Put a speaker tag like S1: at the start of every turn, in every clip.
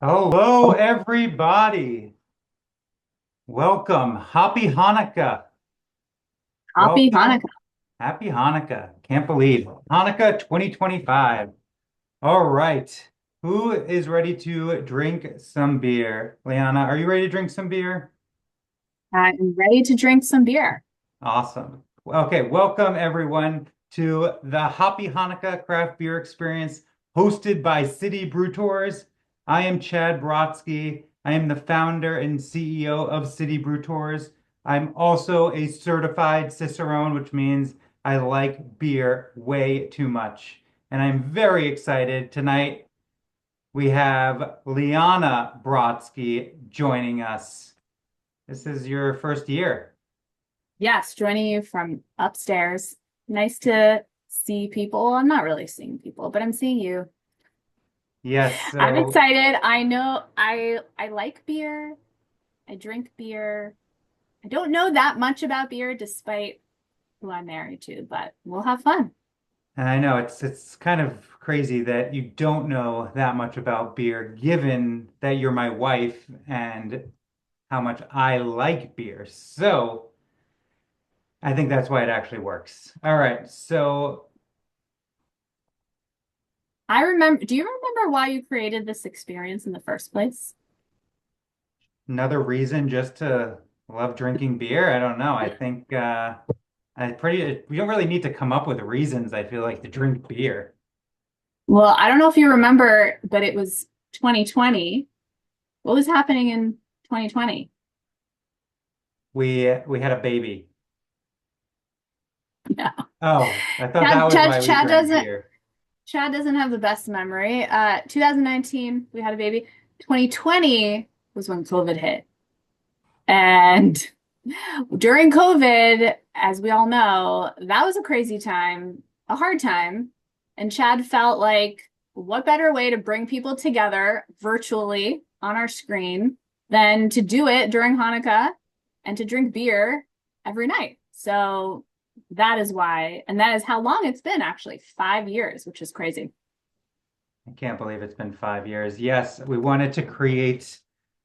S1: Hello, everybody. Welcome. Happy Hanukkah.
S2: Hoppy
S1: Welcome.
S2: Hanukkah.
S1: Happy Hanukkah. Can't believe Hanukkah 2025. All right. Who is ready to drink some beer? Liana, are you ready to drink some beer?
S2: I'm ready to drink some beer.
S1: Awesome. Okay, welcome everyone to the Hoppy Hanukkah craft beer experience hosted by City Brew Tours. I am Chad Brodsky. I am the founder and CEO of City Brew Tours. I'm also a certified Cicerone, which means I like beer way too much. And I'm very excited. Tonight we have Liana Brodsky joining us. This is your first year.
S2: Yes, joining you from upstairs. Nice to see people. I'm not really seeing people, but I'm seeing you.
S1: Yes,
S2: I'm
S1: so
S2: excited. I know I like beer. I drink beer. I don't know that much about beer despite who I'm married to, but we'll have fun.
S1: and I know it's kind of crazy that you don't know that much about beer, given that you're my wife and how much I like beer. So I think that's why it actually works. All right, so
S2: Do you remember why you created this experience in the first place?
S1: another reason just to love drinking beer. I don't know. I think we don't really need to come up with reasons, I feel like, to drink beer.
S2: Well, I don't know if you remember, but it was 2020. What was happening in 2020?
S1: We had a baby.
S2: Yeah.
S1: Oh, I thought that
S2: Chad,
S1: was
S2: Chad,
S1: why we
S2: Chad
S1: drank
S2: doesn't
S1: beer.
S2: Chad doesn't have the best memory. 2019, we had a baby. 2020 was when COVID hit. And during COVID, as we all know, that was a crazy time, a hard time. And Chad felt like, what better way to bring people together virtually on our screen than to do it during Hanukkah and to drink beer every night. So that is why, and that is how long it's been actually, 5 years, which is crazy.
S1: I can't believe it's been 5 years. Yes, we wanted to create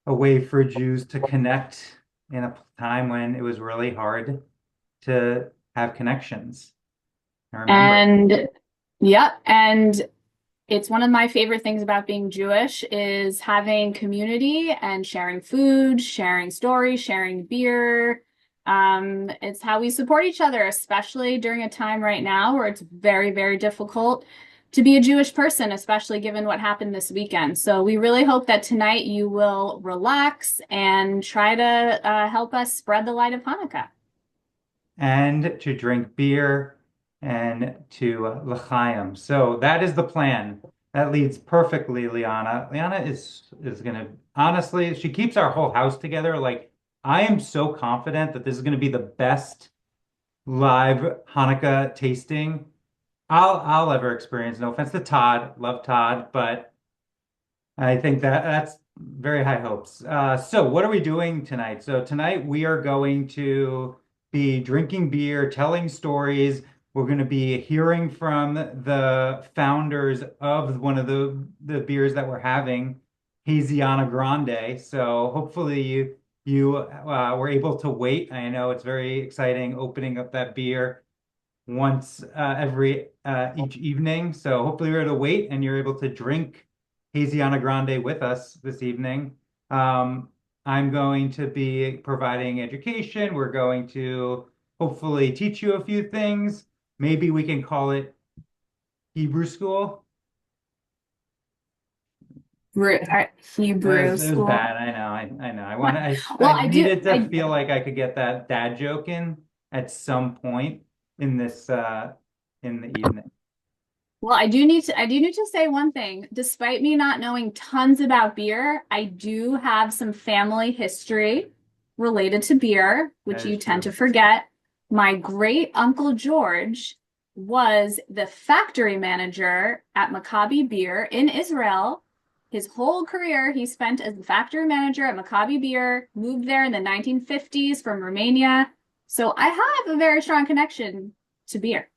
S1: a way for Jews to connect in a time when it was really hard to have connections. I remember.
S2: And yep, and it's one of my favorite things about being Jewish is having community and sharing food, sharing stories, sharing beer. It's how we support each other, especially during a time right now where it's very, very difficult to be a Jewish person, especially given what happened this weekend. So we really hope that tonight you will relax and try to help us spread the light of Hanukkah.
S1: And to drink beer and to l'chaim. So that is the plan. That leads perfectly, Liana. Liana is gonna honestly, she keeps our whole house together. Like I am so confident that this is gonna be the best live Hanukkah tasting I'll ever experience. No offense to Todd, love Todd, but I think that's very high hopes. So what are we doing tonight? So tonight we are going to be drinking beer, telling stories. We're going to be hearing from the founders of one of the beers that we're having, Haziana Grande. So hopefully you were able to wait. I know it's very exciting opening up that beer once every each evening. So hopefully you're able to wait and you're able to drink Haziana Grande with us this evening. Um, I'm going to be providing education. We're going to hopefully teach you a few things. Maybe we can call it Hebrew school.
S2: Hebrew
S1: It was
S2: school.
S1: bad. I know. I
S2: Well, I do.
S1: needed to
S2: I
S1: feel like I could get that dad joke in at some point in this in the evening.
S2: Well, I do need to say one thing. Despite me not knowing tons about beer, I do have some family history related to beer,
S1: That
S2: which you
S1: is
S2: tend
S1: true.
S2: to forget. My great Uncle George was the factory manager at Maccabi Beer in Israel. His whole career he spent as the factory manager at Maccabi Beer, moved there in the 1950s from Romania. So I have a very strong connection to beer.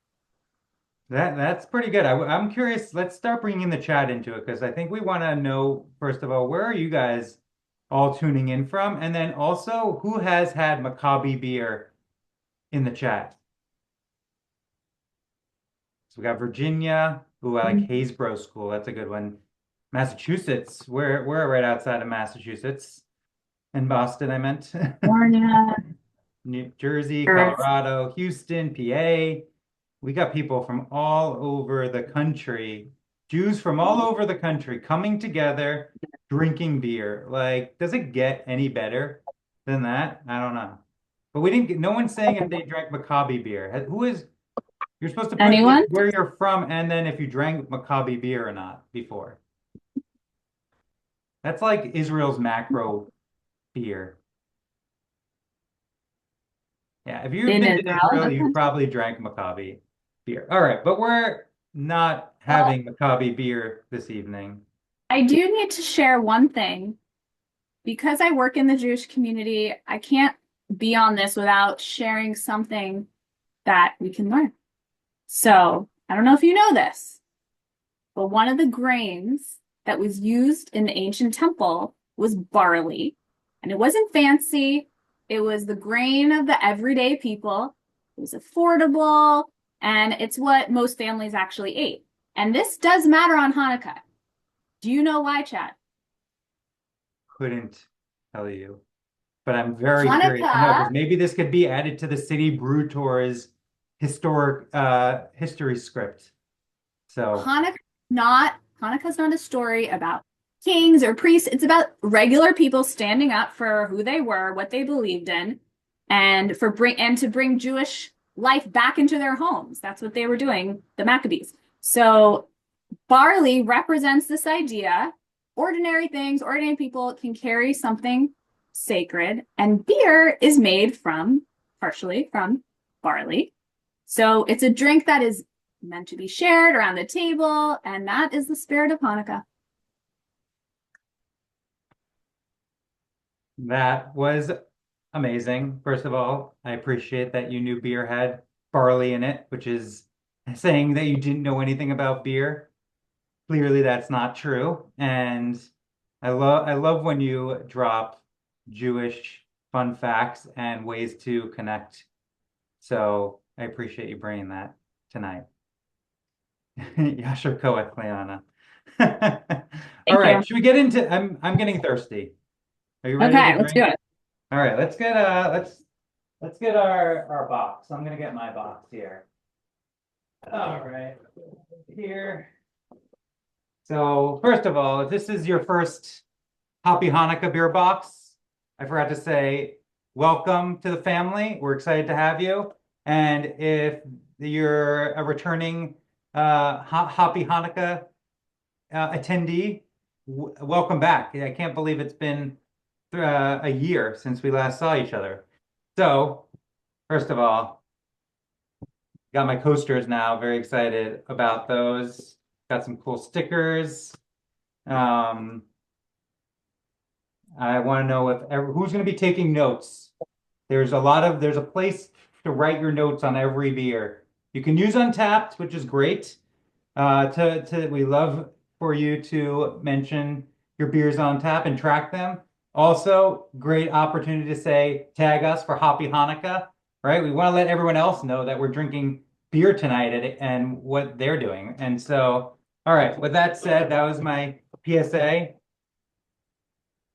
S1: That's pretty good. I'm curious. Let's start bringing the chat into it because I think we want to know, first of all, where are you guys all tuning in from? And then also, who has had Maccabi beer in the chat? So we got Virginia. Ooh, I like Haysboro School. That's a good one. Massachusetts. We're right outside of Massachusetts. In Boston, I meant.
S2: California.
S1: New Jersey,
S2: Earth.
S1: Colorado, Houston, PA. We got people from all over the country, Jews from all over the country coming together, drinking beer. Like, does it get any better than that? I don't know. But we didn't get, no one's saying if they drank Maccabi beer. Who is, you're supposed to put
S2: Anyone?
S1: where you're from and then if you drank Maccabi beer or not before. That's like Israel's macro beer. Yeah, if you've
S2: In
S1: been to
S2: Israel.
S1: Israel, you've
S2: Okay.
S1: probably drank Maccabi beer. All right, but we're not
S2: Well,
S1: having Maccabi beer this evening.
S2: I do need to share one thing. Because I work in the Jewish community, I can't be on this without sharing something that we can learn. So, I don't know if you know this, but one of the grains that was used in the ancient temple was barley. And it wasn't fancy, it was the grain of the everyday people. It was affordable, and it's what most families actually ate. And this does matter on Hanukkah. Do you know why, Chad?
S1: Couldn't tell you, but I'm very curious to know
S2: Hanukkah
S1: because maybe this could be added to the City Brew Tours historic history script. So
S2: Hanukkah's not a story about kings or priests. It's about regular people standing up for who they were, what they believed in, and to bring Jewish life back into their homes. That's what they were doing, the Maccabees. So barley represents this idea. Ordinary things, ordinary people can carry something sacred, and beer is made partially from barley. So it's a drink that is meant to be shared around the table, and that is the spirit of Hanukkah.
S1: that was amazing. First of all, I appreciate that you knew beer had barley in it, which is saying that you didn't know anything about beer. Clearly that's not true. And I love when you drop Jewish fun facts and ways to connect. So I appreciate you bringing that tonight. Yasher Koach, Liana. All
S2: Thank
S1: right,
S2: you.
S1: should we get into I'm getting thirsty. Are you ready to
S2: Okay, let's do
S1: drink?
S2: it.
S1: All right, let's get our box. I'm gonna get my box here. All right. Here. So first of all, if this is your first Hoppy Hanukkah beer box, I forgot to say, welcome to the family. We're excited to have you. And if you're a returning Hoppy Hanukkah attendee, welcome back. I can't believe it's been a year since we last saw each other. So, first of all, got my coasters now. Very excited about those. Got some cool stickers. Um, I want to know if who's going to be taking notes. There's a place to write your notes on every beer. You can use Untapped, which is great. We love for you to mention your beers on tap and track them. Also, great opportunity to say tag us for Hoppy Hanukkah, right? We want to let everyone else know that we're drinking beer tonight and what they're doing. And so, all right, with that said, that was my PSA.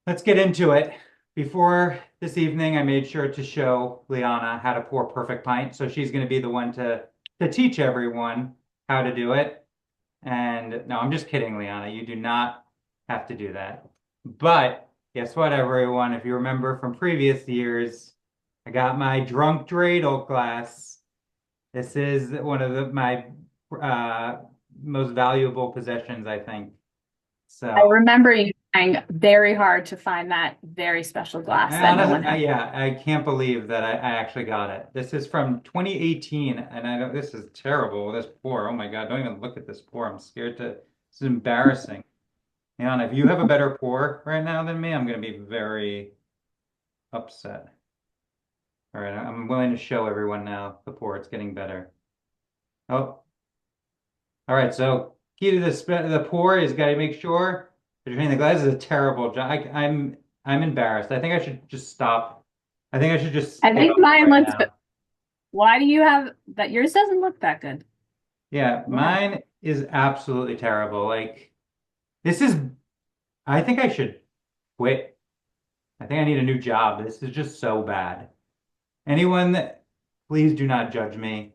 S1: Let's get into it. Before this evening, I made sure to show Liana how to pour perfect pint. So she's going to be the one to teach everyone how to do it. And no, I'm just kidding, Liana. You do not have to do that. But guess what, everyone? If you remember from previous years, I got my drunk dreidel class. This is one of my uh, most valuable possessions, I think.
S2: I
S1: So.
S2: remember you trying very hard to find that very special glass that no one had.
S1: Yeah, I can't believe that I actually got it. This is from 2018, and I know this is terrible. This pour, oh my God, don't even look at this pour. I'm scared to. This is embarrassing. Leon, if you have a better pour right now than me, I'm going to be very upset. All right, I'm willing to show everyone now the pour. It's getting better. Oh, All right, so key to the pour is got to make sure you're draining the glass. Is a terrible job. I'm embarrassed. I think I should just stop. I think I should just
S2: I
S1: get
S2: think
S1: off
S2: mine
S1: right
S2: looks,
S1: now.
S2: why do you have that? Yours doesn't look that good.
S1: Yeah,
S2: Why?
S1: mine is absolutely terrible. Like this is. I think I should quit. I think I need a new job. This is just so bad. Anyone, please do not judge me.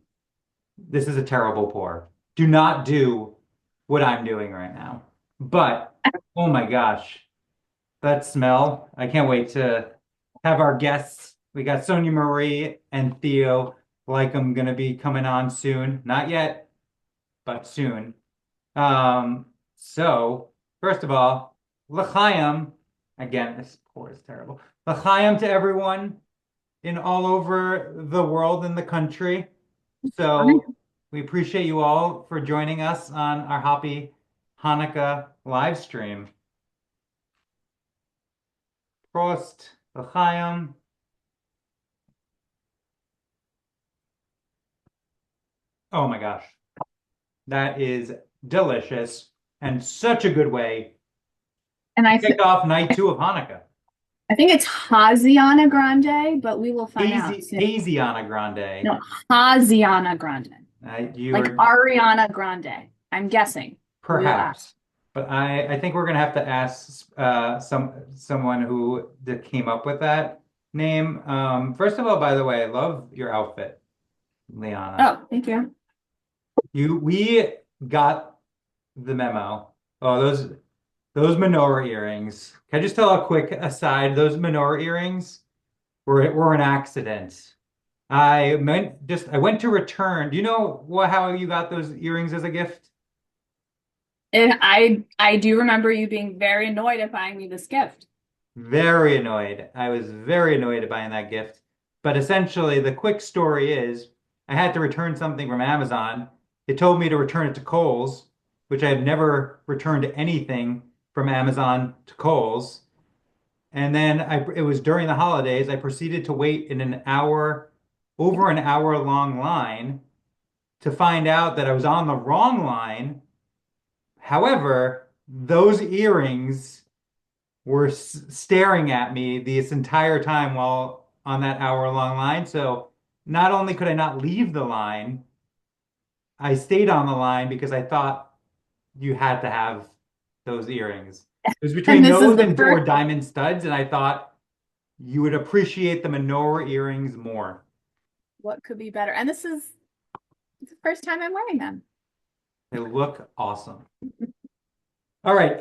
S1: This is a terrible pour. Do not do what I'm doing right now. But oh my gosh, that smell. I can't wait to have our guests. We got Sonia Marie and Theo Leikam gonna be coming on soon. Not yet, but soon. Um, so first of all, L'chaim. Again, this pour is terrible. L'chaim to everyone in all over the world and the country. So we appreciate you all for joining us on our Hoppy Hanukkah live stream. Prost, l'chaim. Oh my gosh, that is delicious and such a good way
S2: And
S1: to kick off night two of Hanukkah.
S2: I think it's Haziana Grande, but we will find out soon.
S1: Haziana Grande.
S2: No, Haziana Grande.
S1: You
S2: Like
S1: are
S2: Ariana Grande. I'm guessing. We'll ask.
S1: perhaps, but I think we're gonna have to ask someone who came up with that name. First of all, by the way, I love your outfit, Liana.
S2: Oh, thank you.
S1: We got the memo. Oh, those menorah earrings. Can I just tell a quick aside? Those menorah earrings were an accident. I went to return. Do you know how you got those earrings as a gift?
S2: And I do remember you being very annoyed at buying me this gift.
S1: Very annoyed. I was very annoyed at buying that gift. But essentially, the quick story is I had to return something from Amazon. It told me to return it to Kohl's, which I have never returned anything from Amazon to Kohl's. And then it was during the holidays. I proceeded to wait in over an hour long line to find out that I was on the wrong line. However, those earrings were staring at me this entire time while on that hour-long line. So not only could I not leave the line, I stayed on the line because I thought you had to have those earrings. It was
S2: And
S1: between
S2: this is
S1: those
S2: the
S1: and or
S2: first,
S1: diamond studs, and I thought you would appreciate the menorah earrings more.
S2: what could be better? And this is the first time I'm wearing them.
S1: They look awesome. All right,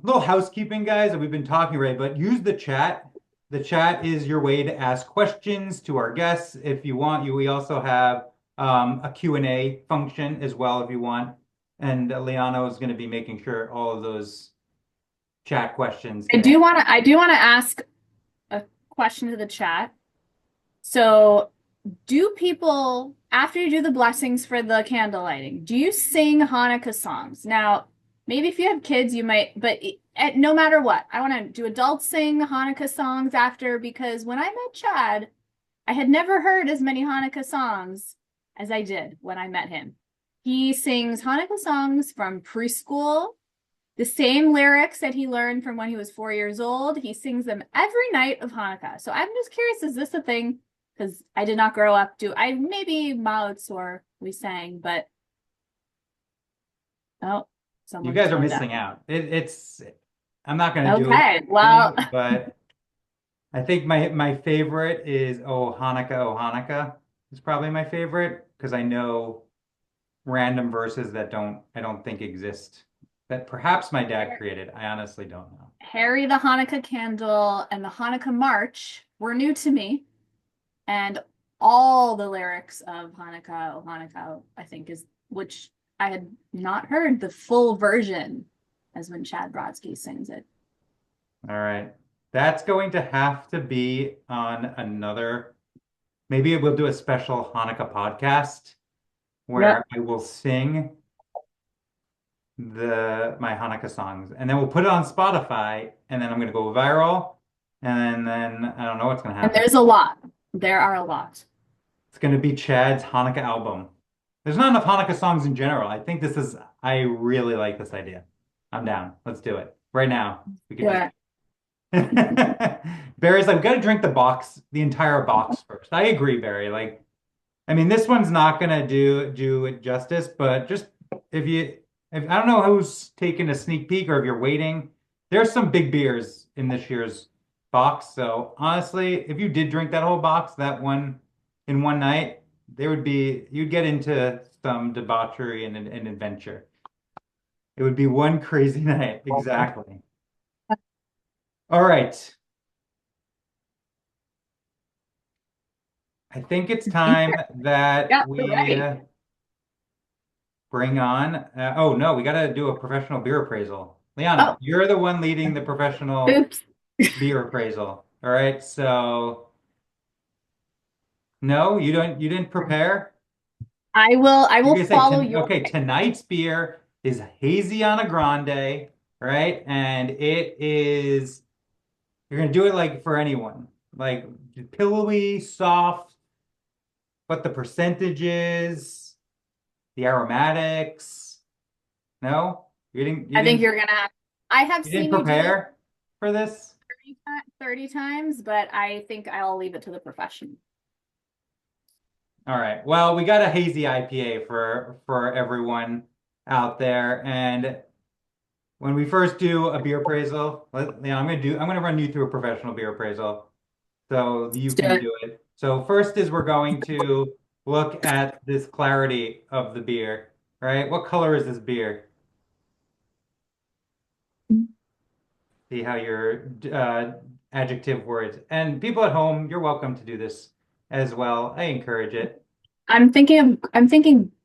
S1: little housekeeping, guys, that we've been talking right, but use the chat. The chat is your way to ask questions to our guests if you want. We also have a Q&A function as well if you want. And Liana is going to be making sure all of those chat questions get answered.
S2: I do want to ask a question to the chat. So, do people, after you do the blessings for the candle lighting, do you sing Hanukkah songs? Now, maybe if you have kids, you might, but no matter what, I want to do adults sing Hanukkah songs after because when I met Chad, I had never heard as many Hanukkah songs as I did when I met him. He sings Hanukkah songs from preschool, the same lyrics that he learned from when he was 4 years old. He sings them every night of Hanukkah. So I'm just curious, is this a thing? Because I did not grow up maybe Mautz or we sang, but oh,
S1: You
S2: someone
S1: guys
S2: just
S1: are
S2: went down.
S1: missing out. I'm not going to do
S2: Okay, well,
S1: anything, but I think my favorite is Oh Hanukkah is probably my favorite because I know random verses that I don't think exist that perhaps my dad created. I honestly don't know.
S2: Harry the Hanukkah Candle and the Hanukkah March were new to me. And all the lyrics of Hanukkah, oh Hanukkah, I think which I had not heard the full version as when Chad Brodsky sings it.
S1: All right. That's going to have to be on another, maybe we'll do a special Hanukkah podcast
S2: Yep.
S1: where I will sing my Hanukkah songs and then we'll put it on Spotify and then I'm going to go viral and then I don't know what's going to
S2: And
S1: happen.
S2: there's a lot. There are a lot.
S1: It's going to be Chad's Hanukkah album. There's not enough Hanukkah songs in general. I think this is I really like this idea. I'm down. Let's do it right now. We could just
S2: Yeah.
S1: Barry's like, we gotta drink the box, the entire box first. I agree, Barry. Like, I mean, this one's not gonna do it justice, but just if you, if I don't know who's taking a sneak peek or if you're waiting, there's some big beers in this year's box. So honestly, if you did drink that whole box, that one in one night, there would be you'd get into some debauchery and adventure. It would be one crazy night. Exactly. All right. I think it's time that
S2: Yeah, we're
S1: we
S2: ready.
S1: bring on. Oh no, we got to do a professional beer appraisal. Liana,
S2: Oh,
S1: you're the one leading the professional
S2: oops.
S1: beer appraisal. All right. So no, you don't. You didn't prepare.
S2: I
S1: You're
S2: will
S1: gonna say
S2: follow your
S1: okay.
S2: pick.
S1: Tonight's beer is Haziana Grande, right? And it is. You're gonna do it like for anyone, like pillowy, soft, what the percentage is, the aromatics. No, you didn't. You
S2: I think
S1: didn't.
S2: you're gonna I have
S1: You didn't
S2: seen you do this
S1: prepare for this.
S2: 30 times, but I think I'll leave it to the profession.
S1: All right. Well, we got a hazy IPA for everyone out there, and when we first do a beer appraisal, I'm gonna run you through a professional beer appraisal so you
S2: Let's do
S1: can
S2: it.
S1: do it. So first is we're going to look at this clarity of the beer, right? What color is this beer? See how your adjective words. And people at home, you're welcome to do this as well. I encourage it.
S2: I'm thinking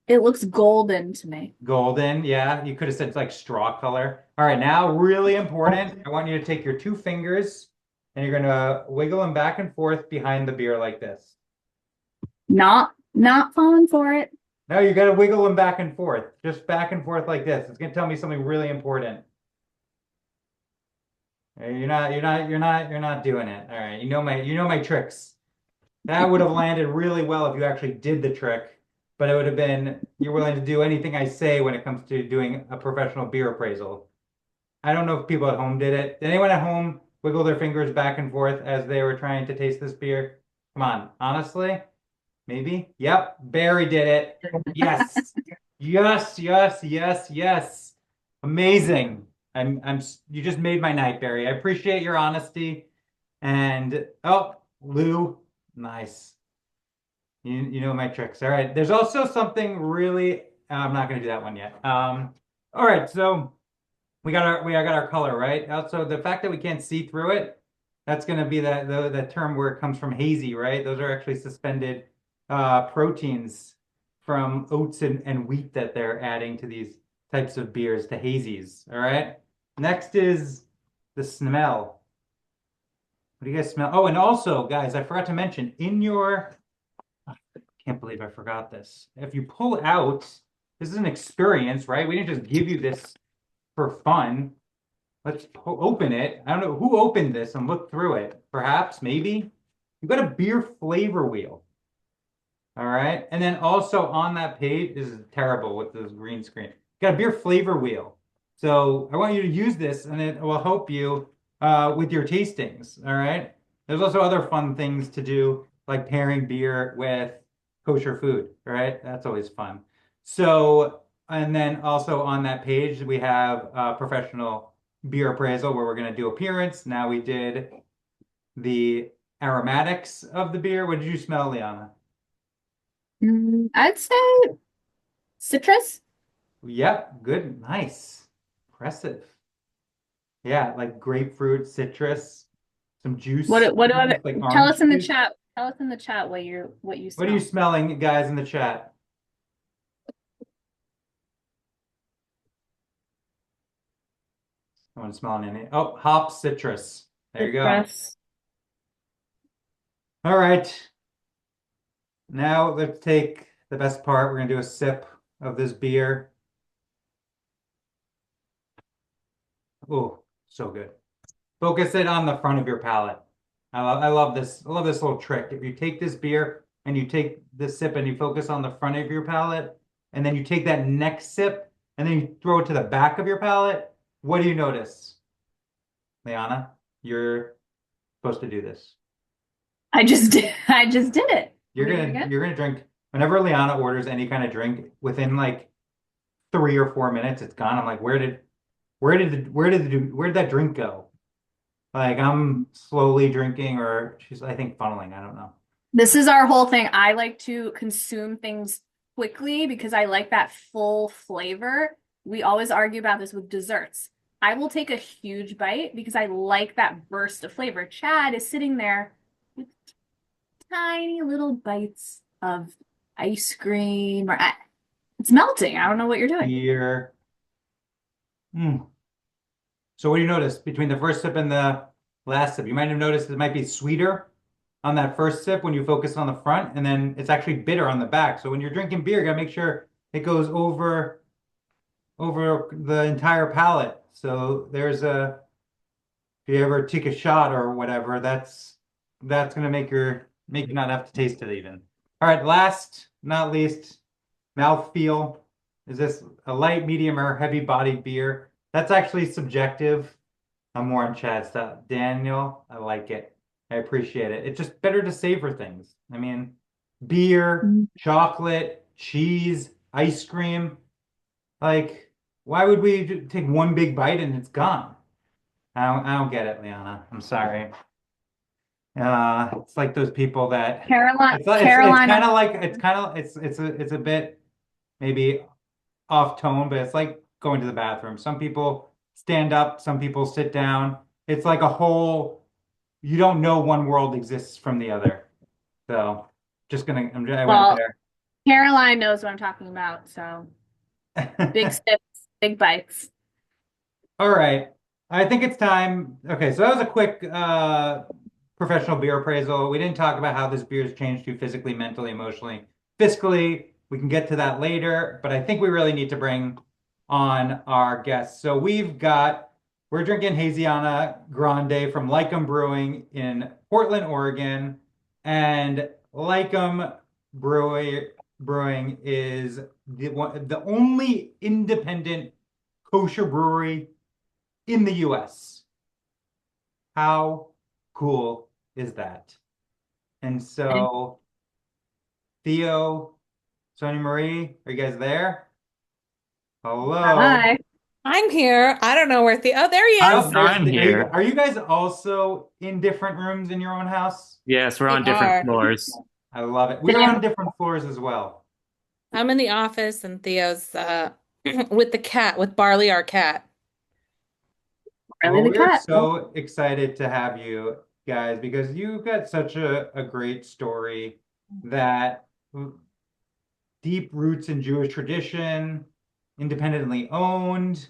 S2: it looks golden to me.
S1: Golden, yeah. You could have said like straw color. All right, now really important. I want you to take your two fingers and you're gonna wiggle them back and forth behind the beer like this.
S2: Not falling for it.
S1: Now you gotta wiggle them back and forth, just back and forth like this. It's gonna tell me something really important. You're not doing it. All right, you know my tricks. That would have landed really well if you actually did the trick, but it would have been you're willing to do anything I say when it comes to doing a professional beer appraisal. I don't know if people at home did it. Did anyone at home wiggle their fingers back and forth as they were trying to taste this beer? Come on, honestly, maybe. Yep, Barry did it. Yes, yes, yes, yes, yes. Amazing. You just made my night, Barry. I appreciate your honesty. And oh, Lou, nice. You know my tricks. All right. There's also something really. I'm not going to do that one yet. All right. So we got our color right. Also, the fact that we can't see through it, that's going to be the term where it comes from hazy, right? Those are actually suspended proteins from oats and wheat that they're adding to these types of beers to hazies. All right. Next is the smell. What do you guys smell? Oh, and also, guys, I forgot to mention in your can't believe I forgot this. If you pull out, this is an experience, right? We didn't just give you this for fun. Let's open it. I don't know who opened this and looked through it. Perhaps, maybe. You've got a beer flavor wheel. All right. And then also on that page, this is terrible with this green screen. Got a beer flavor wheel. So I want you to use this and it will help you with your tastings. All right. There's also other fun things to do, like pairing beer with kosher food. All right. That's always fun. So, and then also on that page, we have professional beer appraisal where we're going to do appearance. Now we did the aromatics of the beer. What did you smell, Liana?
S2: I'd say citrus.
S1: Yep, good, nice, impressive. Yeah, like grapefruit, citrus, some juice,
S2: What do other
S1: like
S2: tell us
S1: orange
S2: in the
S1: juice.
S2: chat. Tell us in the chat what you
S1: What are you
S2: smell.
S1: smelling, guys, in the chat? No one's smelling any. Oh, hop citrus. There you go.
S2: Citrus.
S1: All right, now let's take the best part. We're gonna do a sip of this beer. Oh, so good. Focus it on the front of your palate. I love this. I love this little trick. If you take this beer and you take this sip and you focus on the front of your palate, and then you take that next sip and then you throw it to the back of your palate, what do you notice? Liana, you're supposed to do this.
S2: I just did it.
S1: You're
S2: Read it
S1: gonna
S2: again.
S1: you're gonna drink whenever Liana orders any kind of drink within like 3 or 4 minutes, it's gone. I'm like, where did that drink go? Like I'm slowly drinking, or she's I think funneling. I don't know.
S2: This is our whole thing. I like to consume things quickly because I like that full flavor. We always argue about this with desserts. I will take a huge bite because I like that burst of flavor. Chad is sitting there with tiny little bites of ice cream or it's melting. I don't know what you're doing.
S1: Beer. Mm. So what do you notice between the first sip and the last sip? You might have noticed it might be sweeter on that first sip when you focus on the front, and then it's actually bitter on the back. So when you're drinking beer, you gotta make sure it goes over the entire palate. So there's a if you ever take a shot or whatever, that's gonna make you not have to taste it even. All right, last not least, mouthfeel. Is this a light, medium, or heavy bodied beer? That's actually subjective. I'm more on Chad's stuff. Daniel, I like it. I appreciate it. It's just better to savor things. I mean, beer,
S2: Mm.
S1: chocolate, cheese, ice cream. Like, why would we take one big bite and it's gone? I don't get it, Liana. I'm sorry. It's like those people that it's
S2: Carolina.
S1: kind of like it's a bit maybe off tone, but it's like going to the bathroom. Some people stand up, some people sit down. It's like a whole, you don't know one world exists from the other. So I went
S2: Well, Caroline knows what I'm talking about. So big
S1: there.
S2: sips, big bites.
S1: All right. I think it's time. Okay, so that was a quick professional beer appraisal. We didn't talk about how this beer has changed you physically, mentally, emotionally, fiscally. We can get to that later, but I think we really need to bring on our guests. So we're drinking Haziana Grande from Leikam Brewing in Portland, Oregon. And Leikam Brewing is the only independent kosher brewery in the US. How cool is that? And
S2: And
S1: so, Theo, Sonia Marie, are you guys there? Hello.
S2: hi.
S3: I'm here. I don't know where oh, there he
S1: Oh,
S3: is.
S1: there's
S4: I'm here.
S1: are you guys also in different rooms in your own house?
S4: Yes, we're
S3: We
S4: on different
S3: are.
S4: floors.
S1: I love it. We are
S2: Sam,
S1: on different floors as well.
S3: I'm in the office and Theo's with the cat, with Barley, our cat.
S2: Riley
S1: Well,
S2: the
S1: we're
S2: cat.
S1: so excited to have you guys because you've got such a great story that deep roots in Jewish tradition, independently owned,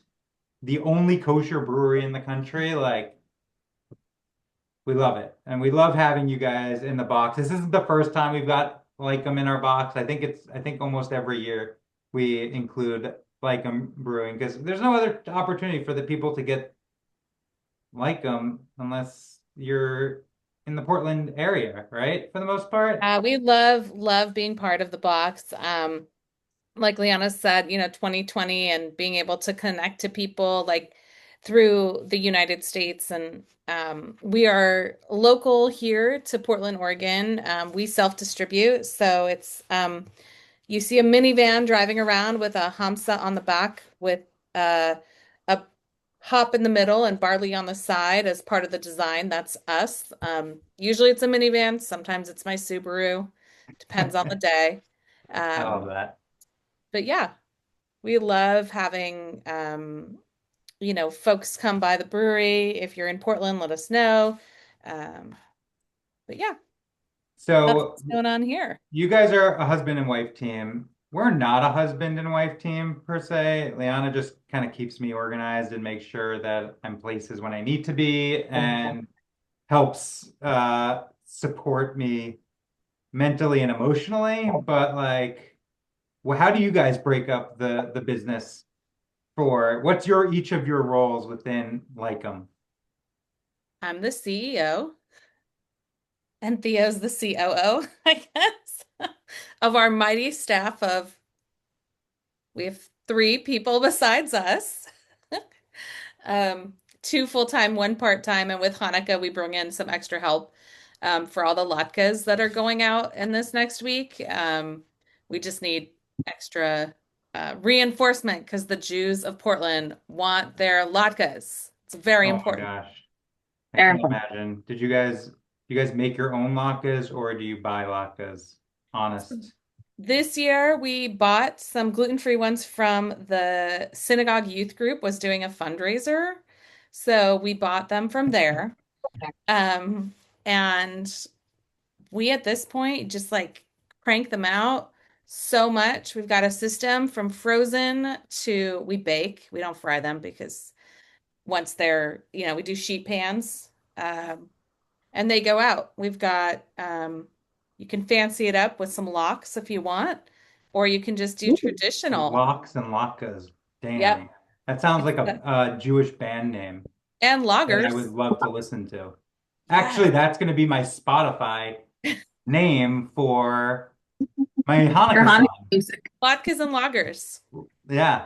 S1: the only kosher brewery in the country. Like, we love it. And we love having you guys in the box. This isn't the first time we've got like them in our box. I think almost every year we include like them brewing because there's no other opportunity for the people to get like them unless you're in the Portland area, right? For the most part.
S3: We love being part of the box. Like Liana said, 2020 and being able to connect to people like through the United States. And we are local here to Portland, Oregon. We self-distribute. So you see a minivan driving around with a Hamsa on the back with a hop in the middle and barley on the side as part of the design. That's us. Usually it's a minivan. Sometimes it's my Subaru. Depends on the day.
S1: I love
S3: Um,
S1: that.
S3: but yeah, we love having folks come by the brewery. If you're in Portland, let us know. Um, but yeah, that's
S1: So
S3: what's going on here.
S1: you guys are a husband and wife team. We're not a husband and wife team per se. Liana just kind of keeps me organized and makes sure that I'm places when I need to be and helps support me mentally and emotionally. But like, well, how do you guys break up the business for what's your each of your roles within Lycum?
S3: I'm the CEO and Theo's the COO, I guess, of our mighty staff of we have three people besides us. Two full-time, one part-time, and with Hanukkah, we bring in some extra help for all the latkes that are going out in this next week. We just need extra reinforcement because the Jews of Portland want their latkes. It's very
S1: Oh my
S3: important.
S1: gosh. I
S2: Very
S1: can't
S2: important.
S1: imagine. Do you guys make your own latkes or do you buy latkes? Honest.
S3: This year, we bought some gluten-free ones from the synagogue youth group was doing a fundraiser. So we bought them from there. Um, and we at this point just like crank them out so much. We've got a system from frozen to we bake. We don't fry them because once they're, we do sheet pans. And they go out. We've got you can fancy it up with some lox if you want, or you can just do traditional.
S1: Lox and latkes.
S3: Yep.
S1: Damn. That sounds
S3: It's
S1: like a Jewish band name
S3: and
S1: that I would
S3: loggers.
S1: love to listen to.
S3: Yes.
S1: Actually, that's going to be my Spotify name for my
S2: Your
S1: Hanukkah
S2: Hanukkah
S1: song.
S2: music.
S3: Latkes and loggers.
S1: Yeah,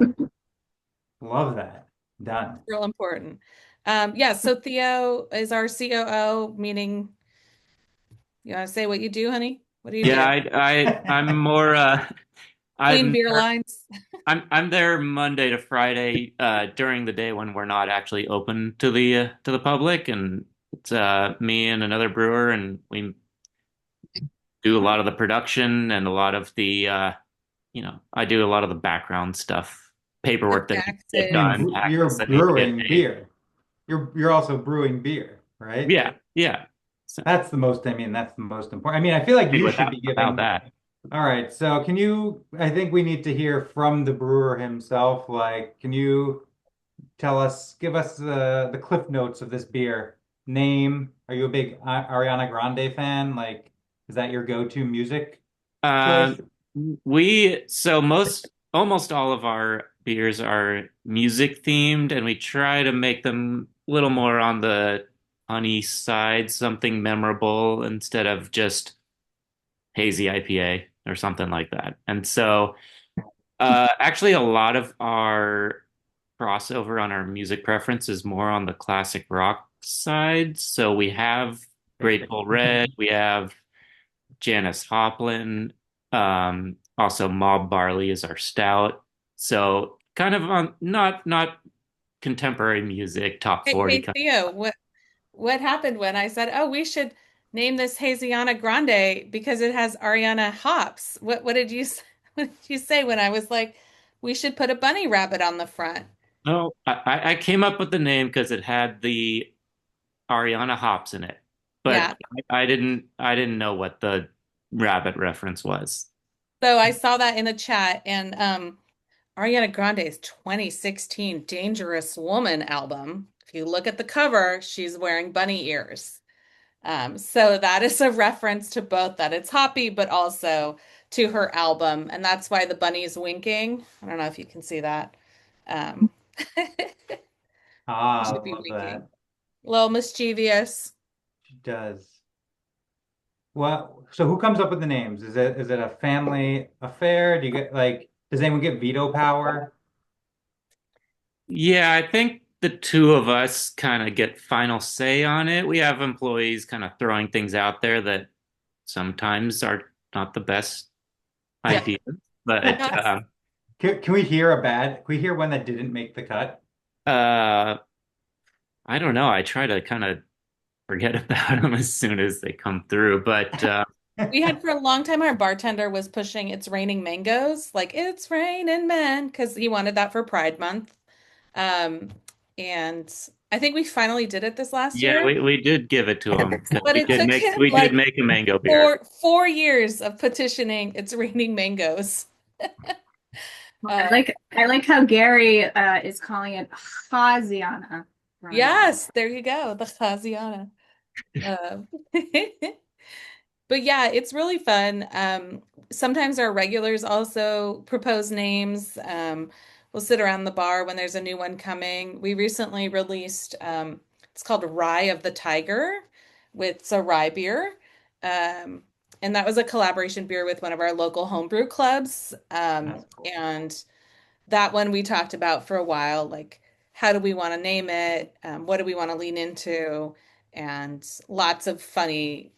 S1: love that. Done.
S3: Real important. Yeah, so Theo is our COO, meaning you want to say what you do, honey? What do you
S4: Yeah,
S3: do?
S4: I'm more
S3: Clean
S4: I'm
S3: beer lines.
S4: I'm there Monday to Friday during the day when we're not actually open to the public, and it's me and another brewer, and we do a lot of the production and a lot of the I do a lot of the background stuff,
S3: The
S4: paperwork that needs to get
S1: I mean,
S3: taxes.
S4: done,
S1: you're
S4: taxes that need to get
S1: brewing
S4: paid.
S1: beer. You're also brewing beer, right?
S4: Yeah, yeah. So,
S1: That's the most important. I mean, I feel like you should be
S4: without
S1: giving.
S4: that.
S1: All right, so I think we need to hear from the brewer himself. Like, can you give us the cliff notes of this beer? Name, are you a big Ariana Grande fan? Like, is that your go-to music choice?
S4: Um, we so most almost all of our beers are music themed, and we try to make them a little more on the honey side, something memorable instead of just hazy IPA or something like that. And so, actually, a lot of our crossover on our music preference is more on the classic rock side. So we have Grateful Red, we have Janis Joplin. Also, Mob Barley is our stout. So kind of on not contemporary music, top
S3: Hey,
S4: 40
S3: hey
S4: kind.
S3: Theo, what happened when I said, "Oh, we should name this Haziana Grande because it has Ariana hops"? What did you what did you say when I was like, "We should put a bunny rabbit on the front"?
S4: Oh, I came up with the name because it had the Ariana hops in it, but
S3: Yeah.
S4: I didn't know what the rabbit reference was.
S3: So I saw that in the chat, and Ariana Grande's 2016 Dangerous Woman album. If you look at the cover, she's wearing bunny ears. So that is a reference to both that it's Hoppy, but also to her album, and that's why the bunny is winking. I don't know if you can see that. Um, she
S1: Ah,
S3: should
S1: I
S3: be
S1: love
S3: winking.
S1: that.
S3: A little mischievous.
S1: She does. Well, so who comes up with the names? Is it a family affair? Do you get like does anyone get veto power?
S4: Yeah, I think the two of us kind of get final say on it. We have employees kind of throwing things out there that sometimes are not the best
S3: Yep.
S4: ideas, but
S3: Yes.
S1: Can we hear one that didn't make the cut?
S4: uh, I don't know. I try to kind of forget about them as soon as they come through. But
S3: We had for a long time, our bartender was pushing It's Raining Mangoes, like It's Raining Men, because he wanted that for Pride Month. Um, and I think we finally did it this last
S4: yeah,
S3: year,
S4: we did give it to them because
S3: but it took him
S4: we did
S3: like
S4: make a mango beer.
S3: four years of petitioning It's Raining Mangoes. Uh,
S2: I like how Gary is calling it Haziana Grande.
S3: yes, there you go, the Haziana. Um, but yeah, it's really fun. Sometimes our regulars also propose names. We'll sit around the bar when there's a new one coming. We recently released, it's called Rye of the Tiger with it's a rye beer. Um, and that was a collaboration beer with one of our local homebrew clubs.
S1: That's cool.
S3: And that one we talked about for a while, like how do we want to name it? What do we want to lean into? And lots of funny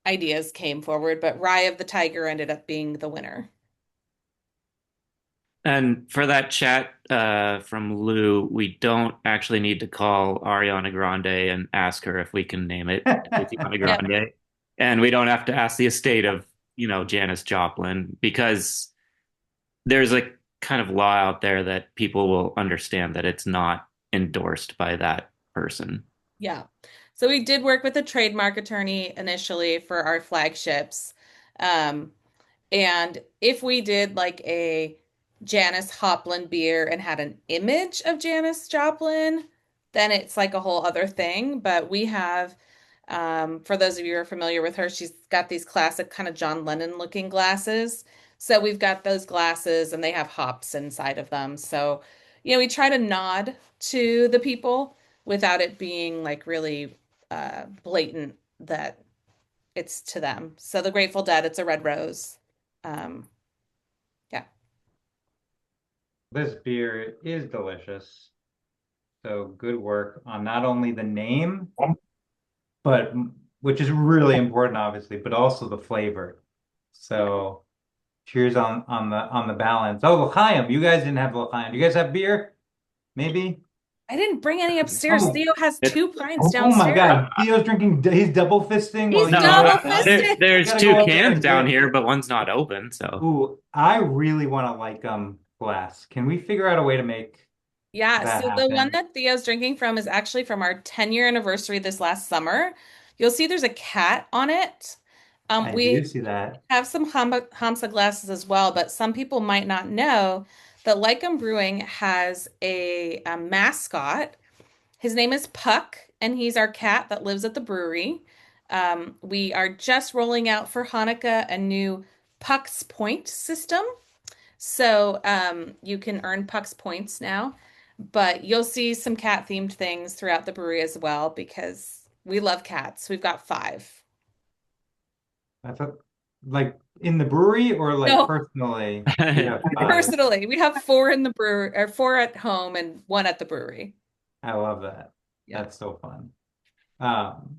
S3: ideas came forward, but Rye of the Tiger ended up being the winner.
S4: And for that chat from Lou, we don't actually need to call Ariana Grande and ask her if we can name it Haziana
S3: Yep.
S4: Grande. And we don't have to ask the estate of, Janis Joplin because there's a kind of law out there that people will understand that it's not endorsed by that person.
S3: Yeah. So we did work with a trademark attorney initially for our flagships. Um, And if we did like a Janis Joplin beer and had an image of Janis Joplin, then it's like a whole other thing. But we have, for those of you who are familiar with her, she's got these classic kind of John Lennon looking glasses. So we've got those glasses and they have hops inside of them. So, we try to nod to the people without it being like really blatant that it's to them. So the Grateful Dead, it's a red rose. Um, yeah.
S1: This beer is delicious. So good work on not only the name, but which is really important, obviously, but also the flavor.
S3: Yeah.
S1: So cheers on the balance. Oh, l'chaim. You guys didn't have l'chaim. Do you guys have beer? Maybe?
S3: I didn't bring any upstairs.
S1: Oh,
S3: Theo has
S4: It,
S3: two pints
S1: oh my
S3: downstairs.
S1: God. Theo's drinking, he's double fisting while
S3: He's
S1: he's
S4: no,
S1: talking
S3: double
S1: about it.
S3: fisted.
S1: I
S4: there's
S1: gotta
S4: two
S1: go up there
S4: cans
S1: and
S4: down
S1: get.
S4: here, but one's not open. So,
S1: Ooh, I really want to like glass. Can we figure out a way to make
S3: Yeah,
S1: that
S3: so the one
S1: happen?
S3: that Theo's drinking from is actually from our 10-year anniversary this last summer. You'll see there's a cat on it.
S1: I
S3: We
S1: do see that.
S3: have some Hamsa glasses as well, but some people might not know that Leikam Brewing has a mascot. His name is Puck, and he's our cat that lives at the brewery. We are just rolling out for Hanukkah a new Puck's Point system. So you can earn Puck's Points now, but you'll see some cat themed things throughout the brewery as well because we love cats. We've got five.
S1: I thought, like in the brewery or like
S3: No,
S1: personally, you have five.
S3: personally, we have four in the brewery or four at home and one at the brewery.
S1: I love that.
S3: Yeah.
S1: That's so fun. Um,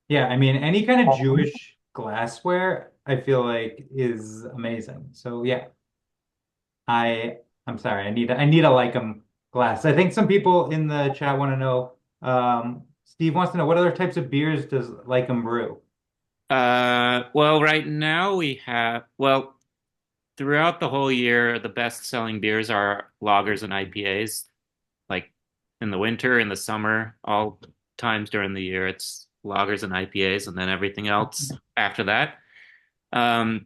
S1: yeah, I mean, any kind of Jewish glassware, I feel like is amazing. So yeah, I'm sorry, I need a Lycum glass. I think some people in the chat want to know. Steve wants to know what other types of beers does Lycum brew?
S4: well, right now throughout the whole year, the best-selling beers are lagers and IPAs. Like in the winter, in the summer, all times during the year, it's lagers and IPAs, and then everything else after that. Um,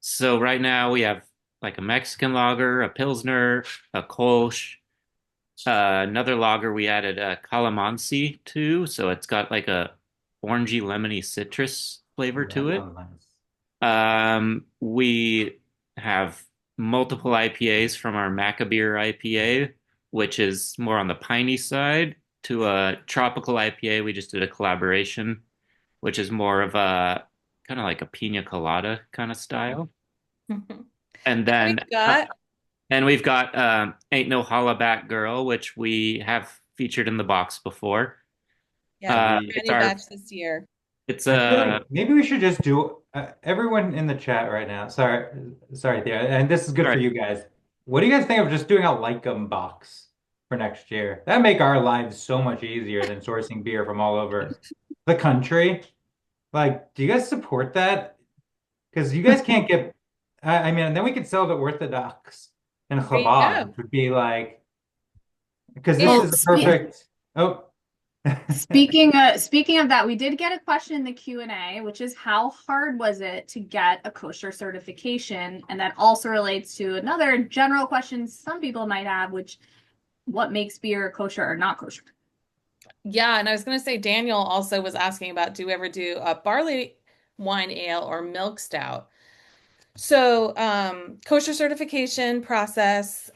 S4: so right now we have like a Mexican lager, a Pilsner, a Kolsch, another lager we added a Calamansi to, so it's got like a orangey lemony citrus flavor
S1: Ooh,
S4: to
S1: that
S4: it.
S1: sounds nice.
S4: We have multiple IPAs from our Macabeer IPA, which is more on the piney side, to a tropical IPA. We just did a collaboration, which is more of a kind of like a pina colada kind of style. And
S3: We've
S4: then,
S3: got,
S4: and we've got Ain't No Holla Back Girl, which we have featured in the box before.
S3: yeah, brand
S4: It's
S3: new
S4: our,
S3: batch this year.
S4: it's
S1: I feel
S4: a,
S1: like maybe we should just do everyone in the chat right now. Sorry, Thea, and this is good for
S4: sorry.
S1: you guys. What do you guys think of just doing a Lycum box for next year? That'd make our lives so much easier than sourcing beer from all over the country. Like, do you guys support that? Because you guys can't get. I mean, then we could sell to Orthodox and
S3: There you
S1: Chabad,
S3: go.
S1: which would be like, because this
S2: Well,
S3: And
S1: is a perfect. Oh,
S2: speaking of that, we did get a question in the Q&A, which is how hard was it to get a kosher certification? And that also relates to another general question some people might have, which what makes beer kosher or not kosher?
S3: yeah, and I was going to say Daniel also was asking about do we ever do a barley wine ale or milk stout? So, kosher certification process,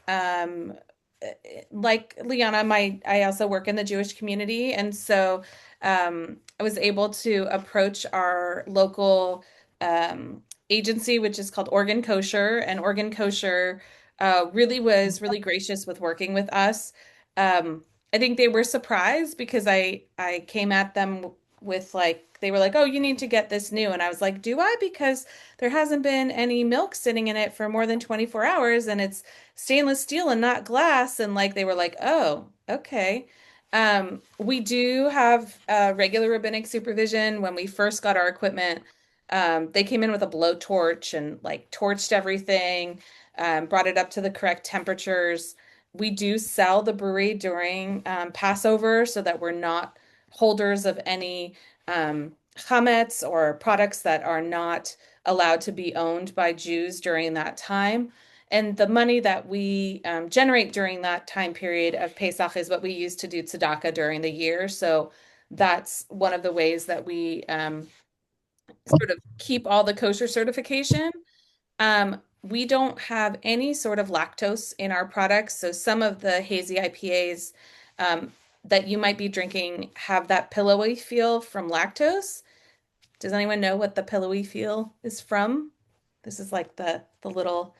S3: like Liana, I also work in the Jewish community, and so I was able to approach our local agency, which is called Oregon Kosher, and Oregon Kosher really was really gracious with working with us. I think they were surprised because I came at them with like they were like, "Oh, you need to get this new." And I was like, "Do I?" Because there hasn't been any milk sitting in it for more than 24 hours and it's stainless steel and not glass. And like they were like, "Oh, okay." We do have regular rabbinic supervision. When we first got our equipment, they came in with a blowtorch and like torched everything, brought it up to the correct temperatures. We do sell the brewery during Passover so that we're not holders of any chametz or products that are not allowed to be owned by Jews during that time. And the money that we generate during that time period of Pesach is what we use to do tzedakah during the year. So that's one of the ways that we sort of keep all the kosher certification. We don't have any sort of lactose in our products. So some of the hazy IPAs that you might be drinking have that pillowy feel from lactose. Does anyone know what the pillowy feel is from? This is like the little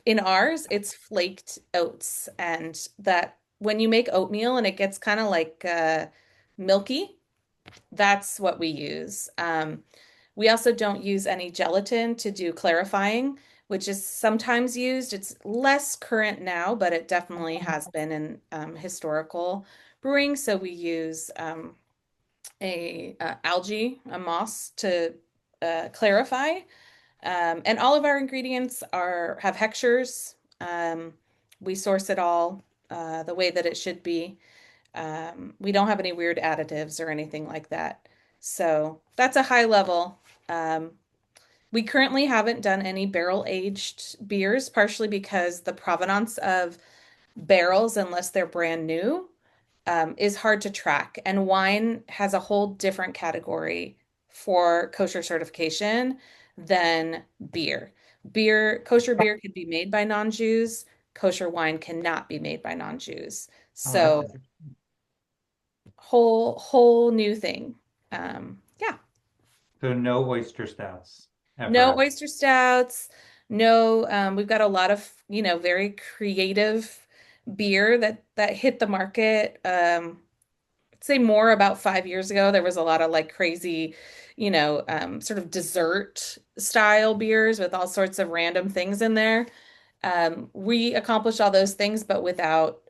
S3: in ours, it's flaked oats, and that when you make oatmeal and it gets kind of like milky, that's what we use. We also don't use any gelatin to do clarifying, which is sometimes used. It's less current now, but it definitely has been in historical brewing. So we use a algae, a moss, to clarify. And all of our ingredients are have hechsher's. We source it all the way that it should be. We don't have any weird additives or anything like that. So that's a high level. Um, we currently haven't done any barrel aged beers, partially because the provenance of barrels, unless they're brand new, is hard to track. And wine has a whole different category for kosher certification than beer. Kosher beer can be made by non-Jews. Kosher wine cannot be made by non-Jews.
S1: Oh, that's
S3: So
S1: interesting.
S3: whole new thing. Yeah.
S1: So no oyster stouts
S3: No
S1: ever.
S3: oyster stouts. No, we've got a lot of, very creative beer that hit the market. I'd say more about 5 years ago. There was a lot of like crazy, sort of dessert style beers with all sorts of random things in there. We accomplished all those things, but without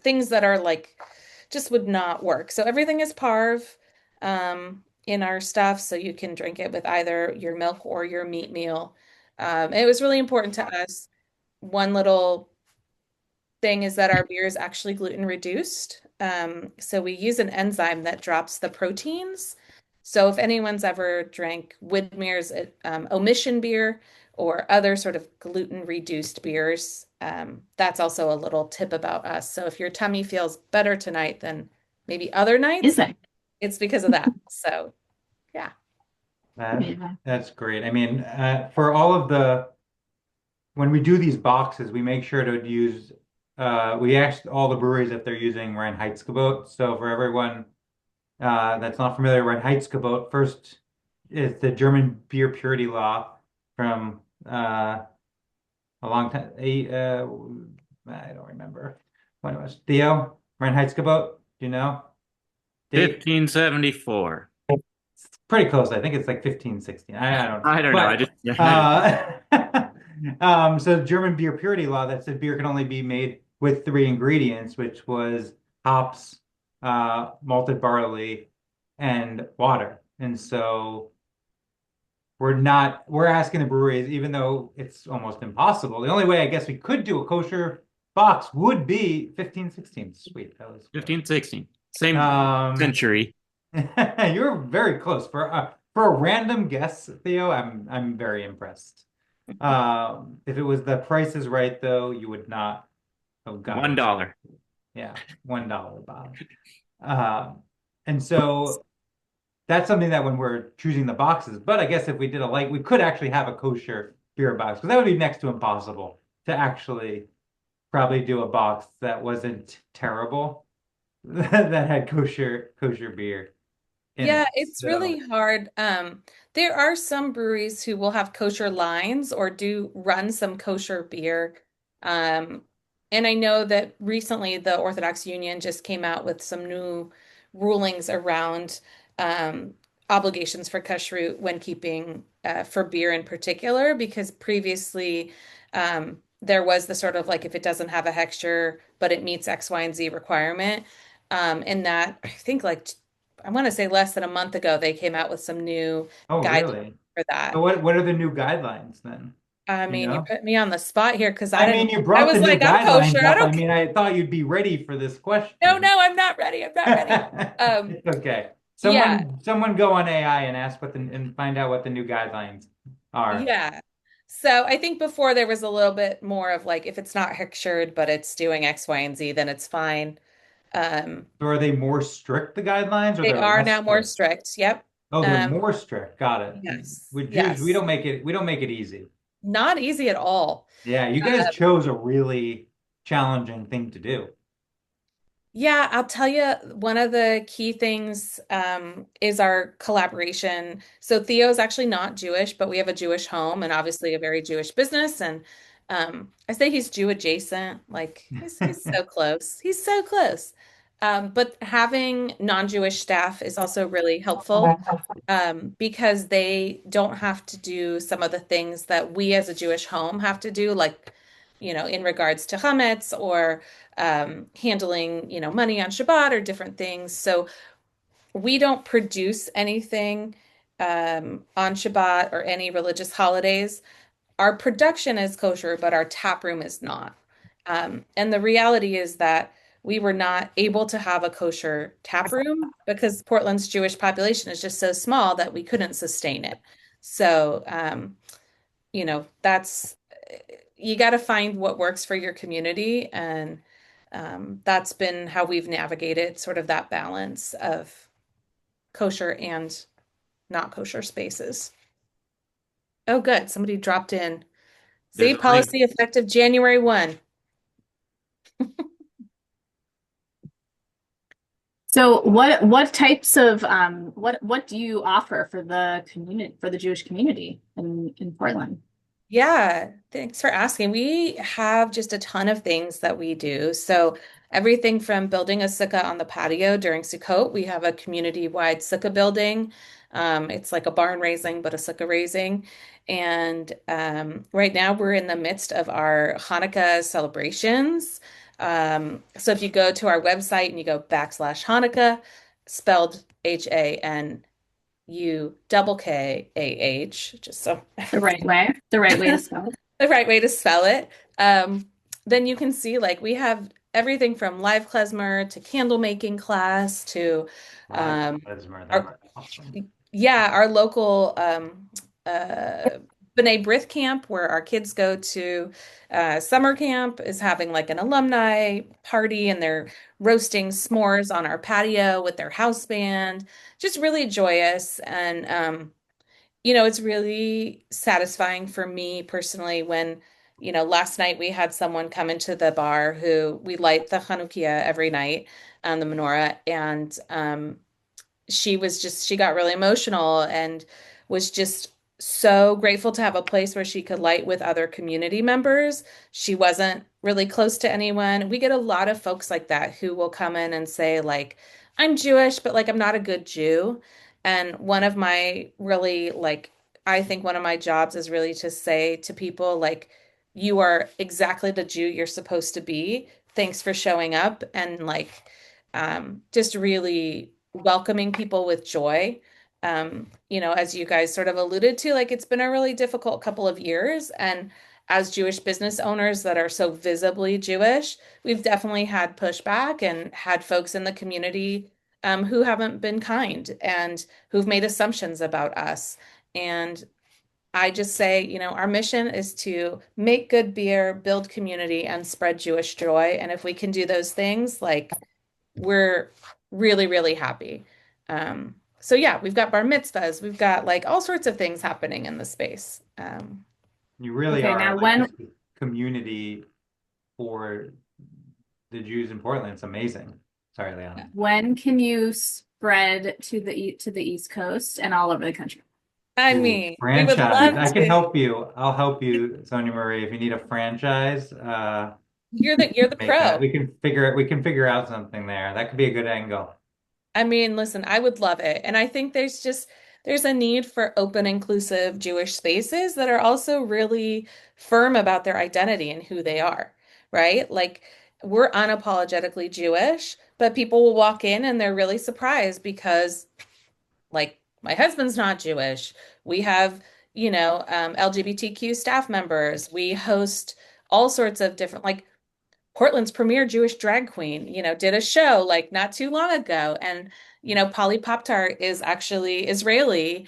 S3: things that are like just would not work. So everything is parv in our stuff, so you can drink it with either your milk or your meat meal. It was really important to us. One little thing is that our beer is actually gluten reduced. So we use an enzyme that drops the proteins. So if anyone's ever drank Widmer's omission beer or other sort of gluten reduced beers, that's also a little tip about us. So if your tummy feels better tonight than maybe other
S2: Is
S3: nights,
S2: it?
S3: it's because of that. So yeah.
S1: That
S2: Yeah.
S1: that's great. I mean, for all of the when we do these boxes, we make sure to use we ask all the breweries if they're using Reinheitsgebot. So for everyone that's not familiar, Reinheitsgebot first is the German beer purity law from a long time. I don't remember when it was. Theo, Reinheitsgebot, do you know? Date?
S4: 1574.
S1: It's pretty close. I think it's like 15, 16. I don't know.
S4: I don't know. I
S1: But
S4: just I don't.
S1: so German beer purity law that said beer can only be made with three ingredients, which was hops, malted barley, and water. And so we're asking the breweries, even though it's almost impossible. The only way I guess we could do a kosher box would be 15, 16. Sweet, that was close.
S4: 1516. Same
S1: Um,
S4: century.
S1: you're very close for a random guess, Theo. I'm very impressed. If it was the Price is Right, though, you would not have gotten.
S4: $1.
S1: Yeah, $1, Bob. Um, and so that's something that when we're choosing the boxes, but I guess if we did we could actually have a kosher beer box because that would be next to impossible to actually probably do a box that wasn't terrible that had kosher beer in
S3: Yeah,
S1: it.
S3: it's really
S1: So
S3: hard. There are some breweries who will have kosher lines or do run some kosher beer. Um, and I know that recently the Orthodox Union just came out with some new rulings around um, obligations for kashrut when keeping for beer in particular, because previously there was the sort of like if it doesn't have a hechsher, but it meets X, Y, and Z requirement. And that I think like I want to say less than a month ago, they came out with some new
S1: Oh,
S3: guidelines
S1: really?
S3: for
S1: So
S3: that.
S1: what are the new guidelines then?
S3: I
S1: You
S3: mean, you
S1: know?
S3: put me on the spot here because I
S1: I mean,
S3: didn't,
S1: you
S3: I
S1: brought the
S3: was
S1: new
S3: like, I'm kosher.
S1: guidelines
S3: I
S1: up. I
S3: don't,
S1: mean, I thought you'd be ready for this
S3: no,
S1: question.
S3: no, I'm not ready. I'm not ready. Um,
S1: It's okay.
S3: yeah,
S1: Someone go on AI and ask what the and find out what the new guidelines are.
S3: yeah. So I think before there was a little bit more of like, if it's not hechshered, but it's doing X, Y, and Z, then it's fine. Um,
S1: So are they more strict, the guidelines, or
S3: they
S1: they're
S3: are
S1: less
S3: now more
S1: strict?
S3: strict. Yep.
S1: Oh, they're
S3: Um,
S1: more strict. Got it.
S3: yes,
S1: With Jews,
S3: yes.
S1: we don't make it easy.
S3: Not easy at all.
S1: Yeah, you guys chose a really challenging thing to do.
S3: Yeah, I'll tell you, one of the key things is our collaboration. So Theo's actually not Jewish, but we have a Jewish home and obviously a very Jewish business. And I say he's Jew adjacent, like he's so close. He's so close. But having non-Jewish staff is also really helpful because they don't have to do some of the things that we as a Jewish home have to do, like, in regards to chametz or handling, money on Shabbat or different things. So we don't produce anything on Shabbat or any religious holidays. Our production is kosher, but our tap room is not. And the reality is that we were not able to have a kosher tap room because Portland's Jewish population is just so small that we couldn't sustain it. So, that's you got to find what works for your community. And that's been how we've navigated sort of that balance of kosher and not kosher spaces. Oh, good. Somebody dropped in.
S4: There's
S3: See,
S4: a link.
S3: policy effective January 1.
S2: So what types of what do you offer for the community for the Jewish community in Portland?
S3: Yeah, thanks for asking. We have just a ton of things that we do. So everything from building a sukkah on the patio during Sukkot, we have a community-wide sukkah building. It's like a barn raising, but a sukkah raising. And right now we're in the midst of our Hanukkah celebrations. So if you go to our website and you go /Hanukkah, spelled HANUKKAH, just so
S2: The right way to spell it.
S3: the right way to spell it. Then you can see like we have everything from live klezmer to candle making class to
S1: Live
S3: um,
S1: Klezmer, that's
S3: our
S1: awesome.
S3: yeah, our local B'nai B'rith camp where our kids go to summer camp is having like an alumni party and they're roasting s'mores on our patio with their house band. Just really joyous and it's really satisfying for me personally when, last night we had someone come into the bar who we light the Chanukiah every night on the menorah, and she got really emotional and was just so grateful to have a place where she could light with other community members. She wasn't really close to anyone. We get a lot of folks like that who will come in and say, like, I'm Jewish, but like I'm not a good Jew. And one of my really like I think one of my jobs is really to say to people like you are exactly the Jew you're supposed to be. Thanks for showing up and like just really welcoming people with joy. As you guys sort of alluded to, like it's been a really difficult couple of years. And as Jewish business owners that are so visibly Jewish, we've definitely had pushback and had folks in the community who haven't been kind and who've made assumptions about us. And I just say, our mission is to make good beer, build community, and spread Jewish joy. And if we can do those things, like we're really, really happy. So yeah, we've got bar mitzvahs, we've got like all sorts of things happening in the space.
S1: You really
S2: Okay,
S1: are
S2: now
S1: like
S2: when
S1: a community for the Jews in Portland. It's amazing. Sorry, Liana.
S2: when can you spread to the East Coast and all over the country?
S3: I
S1: Ooh,
S3: mean, we would
S1: franchise.
S3: love
S1: I can
S3: to.
S1: help you. I'll help you, Sonia Marie. If you need a franchise,
S3: You're the
S1: make that.
S3: pro.
S1: We can figure out something there. That could be a good angle.
S3: I mean, listen, I would love it. And I think there's a need for open, inclusive Jewish spaces that are also really firm about their identity and who they are, right? Like we're unapologetically Jewish, but people will walk in and they're really surprised because like my husband's not Jewish. We have, LGBTQ staff members. We host all sorts of different like Portland's premier Jewish drag queen, did a show like not too long ago. And, Polly Pop-Tart is actually Israeli,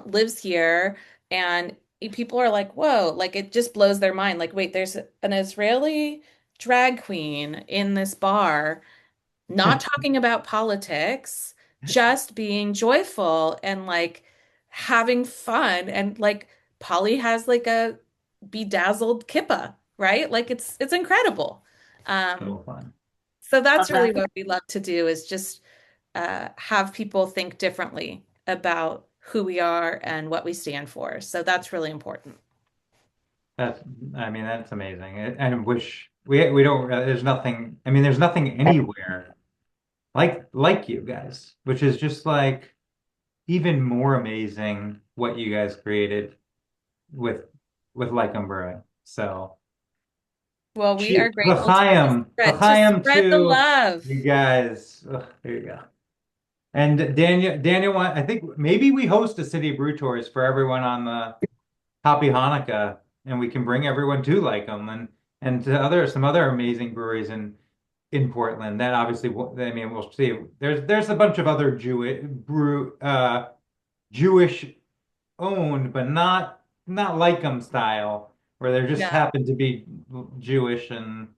S3: lives here. And people are like, whoa, like it just blows their mind. Like, wait, there's an Israeli drag queen in this bar, not talking about politics, just being joyful and like having fun. And like Polly has like a bedazzled kippa, right? Like it's incredible. Um,
S1: So fun.
S3: so that's
S2: Love
S3: really
S2: that.
S3: what we love to do is just have people think differently about who we are and what we stand for. So that's really important.
S1: That's, I mean, that's amazing. And wish we don't, there's nothing, I mean, there's nothing anywhere like you guys, which is just like even more amazing what you guys created with Leikam Brewing. So,
S3: Well, we are grateful to
S1: L'chaim
S3: spread the
S1: to
S3: love.
S1: you guys. Ugh, there you go. And Daniel, I think maybe we host a City Brew Tours for everyone on the Hoppy Hanukkah, and we can bring everyone to Lycum and to some other amazing breweries in Portland. That obviously, I mean, we'll see. There's a bunch of other Jewish owned, but not Lycum style, where there just
S3: Yeah.
S1: happen to be Jewish and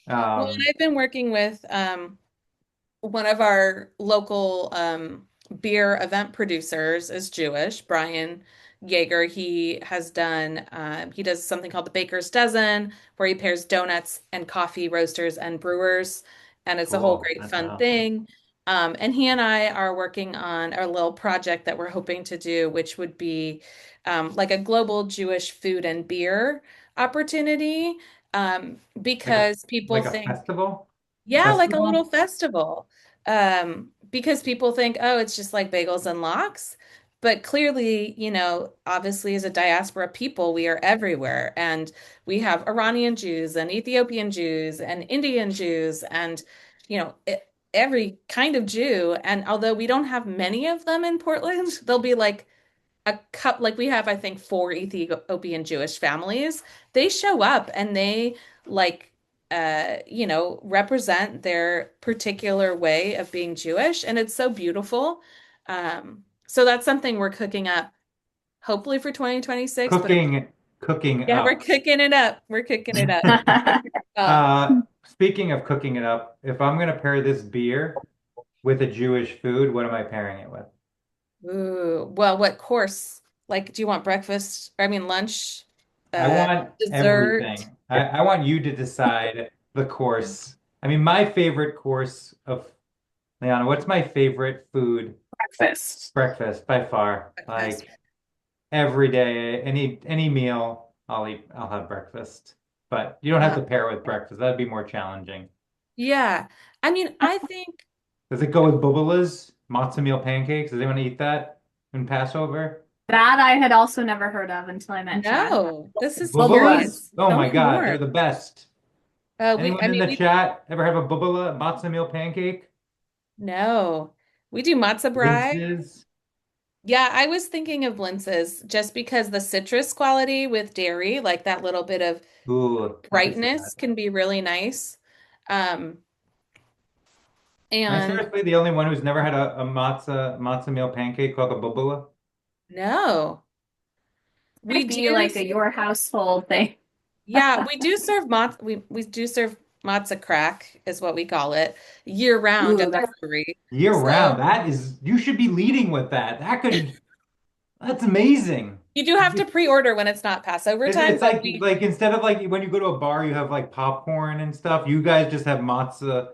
S3: Well, and
S1: um,
S3: I've been working with one of our local beer event producers is Jewish, Brian Yeager. He does something called the Baker's Dozen, where he pairs donuts and coffee roasters and brewers. And it's a whole
S1: cool.
S3: great
S1: That's
S3: fun
S1: awesome.
S3: thing. And he and I are working on a little project that we're hoping to do, which would be like a global Jewish food and beer opportunity. Because people
S1: Like a
S3: think
S1: festival?
S3: yeah, like a little
S1: Festival?
S3: festival. Because people think, oh, it's just like bagels and lox. But clearly, obviously, as a diaspora people, we are everywhere. And we have Iranian Jews and Ethiopian Jews and Indian Jews and, every kind of Jew. And although we don't have many of them in Portland, they'll be like a cup like we have I think four Ethiopian Jewish families. They show up and they like represent their particular way of being Jewish and it's so beautiful. So that's something we're cooking up hopefully for 2026, but
S1: Cooking
S3: yeah, we're
S1: up.
S3: cooking it up. We're cooking it up. Um,
S1: Speaking of cooking it up, if I'm gonna pair this beer with a Jewish food, what am I pairing it with?
S3: ooh, well, what course? Like, do you want breakfast? I mean, lunch,
S1: I want
S3: dessert?
S1: everything. I want you to decide the course. I mean, my favorite course of Liana, what's my favorite food?
S2: Breakfast.
S1: Breakfast by far.
S3: Breakfast.
S1: Like every day, any meal, I'll have breakfast. But you don't have to pair it with breakfast. That'd be more challenging.
S3: Yeah. I mean, I think
S1: Does it go with bubalas, matzo meal pancakes? Does anyone eat that in Passover?
S2: That I had also never heard of until I met Chad.
S3: no, this is
S1: Bubalas?
S3: curious.
S1: Oh
S3: Tell
S1: my
S3: me
S1: God, they're
S3: more.
S1: the best.
S3: I
S1: Anyone in
S3: mean,
S1: the chat ever have a bubala matzo meal pancake?
S3: no, we do matzo brie.
S1: Linces?
S3: Yeah, I was thinking of linses just because the citrus quality with dairy, like that little bit of
S1: Ooh, I could see that.
S3: brightness can be really nice. Um,
S1: Am I
S3: and
S1: seriously the only one who's never had a matzo meal pancake called a bubala?
S3: no, we
S2: Might be
S3: do.
S2: like a your household thing.
S3: Yeah, we do serve we do serve matzo crack is what we call it year round
S2: Ooh,
S3: at the
S2: that's
S3: brewery.
S1: Year round.
S3: So
S1: That is, you should be leading with that. That's amazing.
S3: you do have to pre-order when it's not Passover time,
S1: It's
S3: but we
S1: like instead of like when you go to a bar, you have like popcorn and stuff. You guys just have
S3: matzo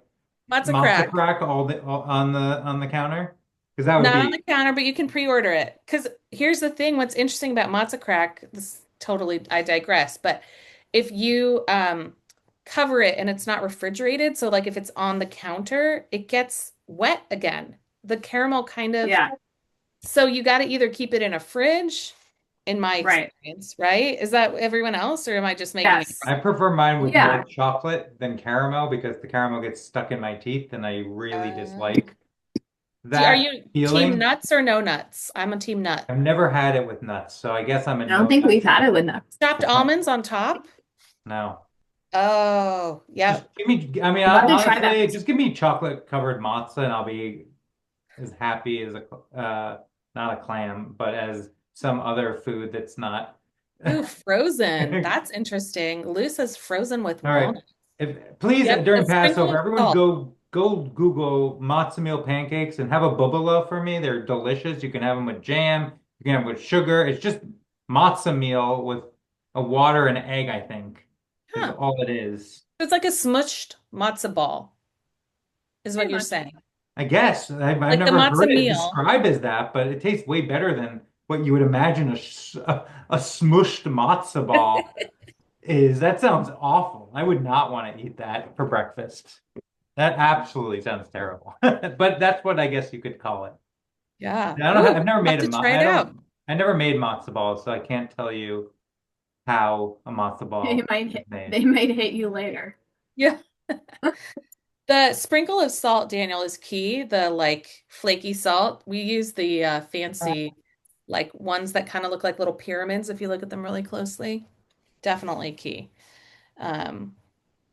S1: matzo
S3: crack.
S1: crack all on the counter. Because that would
S3: Not on
S1: be
S3: the counter, but you can pre-order it. Because here's the thing, what's interesting about matzo crack, this totally I digress, but if you cover it and it's not refrigerated, so like if it's on the counter, it gets wet again. The caramel kind of,
S2: Yeah,
S3: so you got to either keep it in a fridge, in my
S2: right.
S3: experience, right? Is that everyone else, or am I just making it?
S2: Yes.
S1: I prefer mine with more
S2: Yeah.
S1: chocolate than caramel because the caramel gets stuck in my teeth and I really
S3: Uh,
S1: dislike
S3: Are
S1: that
S3: you team
S1: feeling.
S3: nuts or no nuts? I'm a team nut.
S1: I've never had it with nuts, so I guess I'm a
S2: I don't
S1: no
S2: think
S1: nut
S2: we've had
S1: guy.
S2: it with nuts.
S3: Chopped almonds on top.
S1: No.
S3: Oh,
S1: Just
S3: yep.
S1: give me, I mean,
S2: I'd love to try that.
S1: honestly, just give me chocolate covered matzo and I'll be as happy as not a clam, but as some other food that's not.
S3: Ooh, frozen.
S1: All
S3: That's interesting. Loose is frozen with
S1: right.
S3: walnuts.
S1: If please
S3: Yep, a
S1: during
S3: sprinkle
S1: Passover,
S3: of
S1: everyone
S3: salt.
S1: go Google matzo meal pancakes and have a bubala for me. They're delicious. You can have them with jam. You can have them with sugar. It's just matzo meal with a water and egg, I think, is
S3: Huh.
S1: all it is.
S3: It's like a smushed matzo ball, is what
S2: Pretty
S3: you're
S2: much.
S3: saying.
S1: I guess I've
S3: Like the
S1: never
S3: matzo
S1: heard it
S3: meal.
S1: described as that, but it tastes way better than what you would imagine a smushed matzo ball is. That sounds awful. I would not want to eat that for breakfast. That absolutely sounds terrible. But that's what I guess you could call it.
S3: Yeah.
S1: I don't
S3: Ooh,
S1: I've never
S3: have
S1: made
S3: to try
S1: I
S3: it out.
S1: don't I never made matzo balls, so I can't tell you how a matzo
S2: They
S1: ball
S2: might
S1: is
S2: hit,
S1: made.
S2: they might hit you later.
S3: Yeah. The sprinkle of salt, Daniel, is key. The like flaky salt. We use the fancy, like ones that kind of look like little pyramids if you look at them really closely. Definitely key. Um,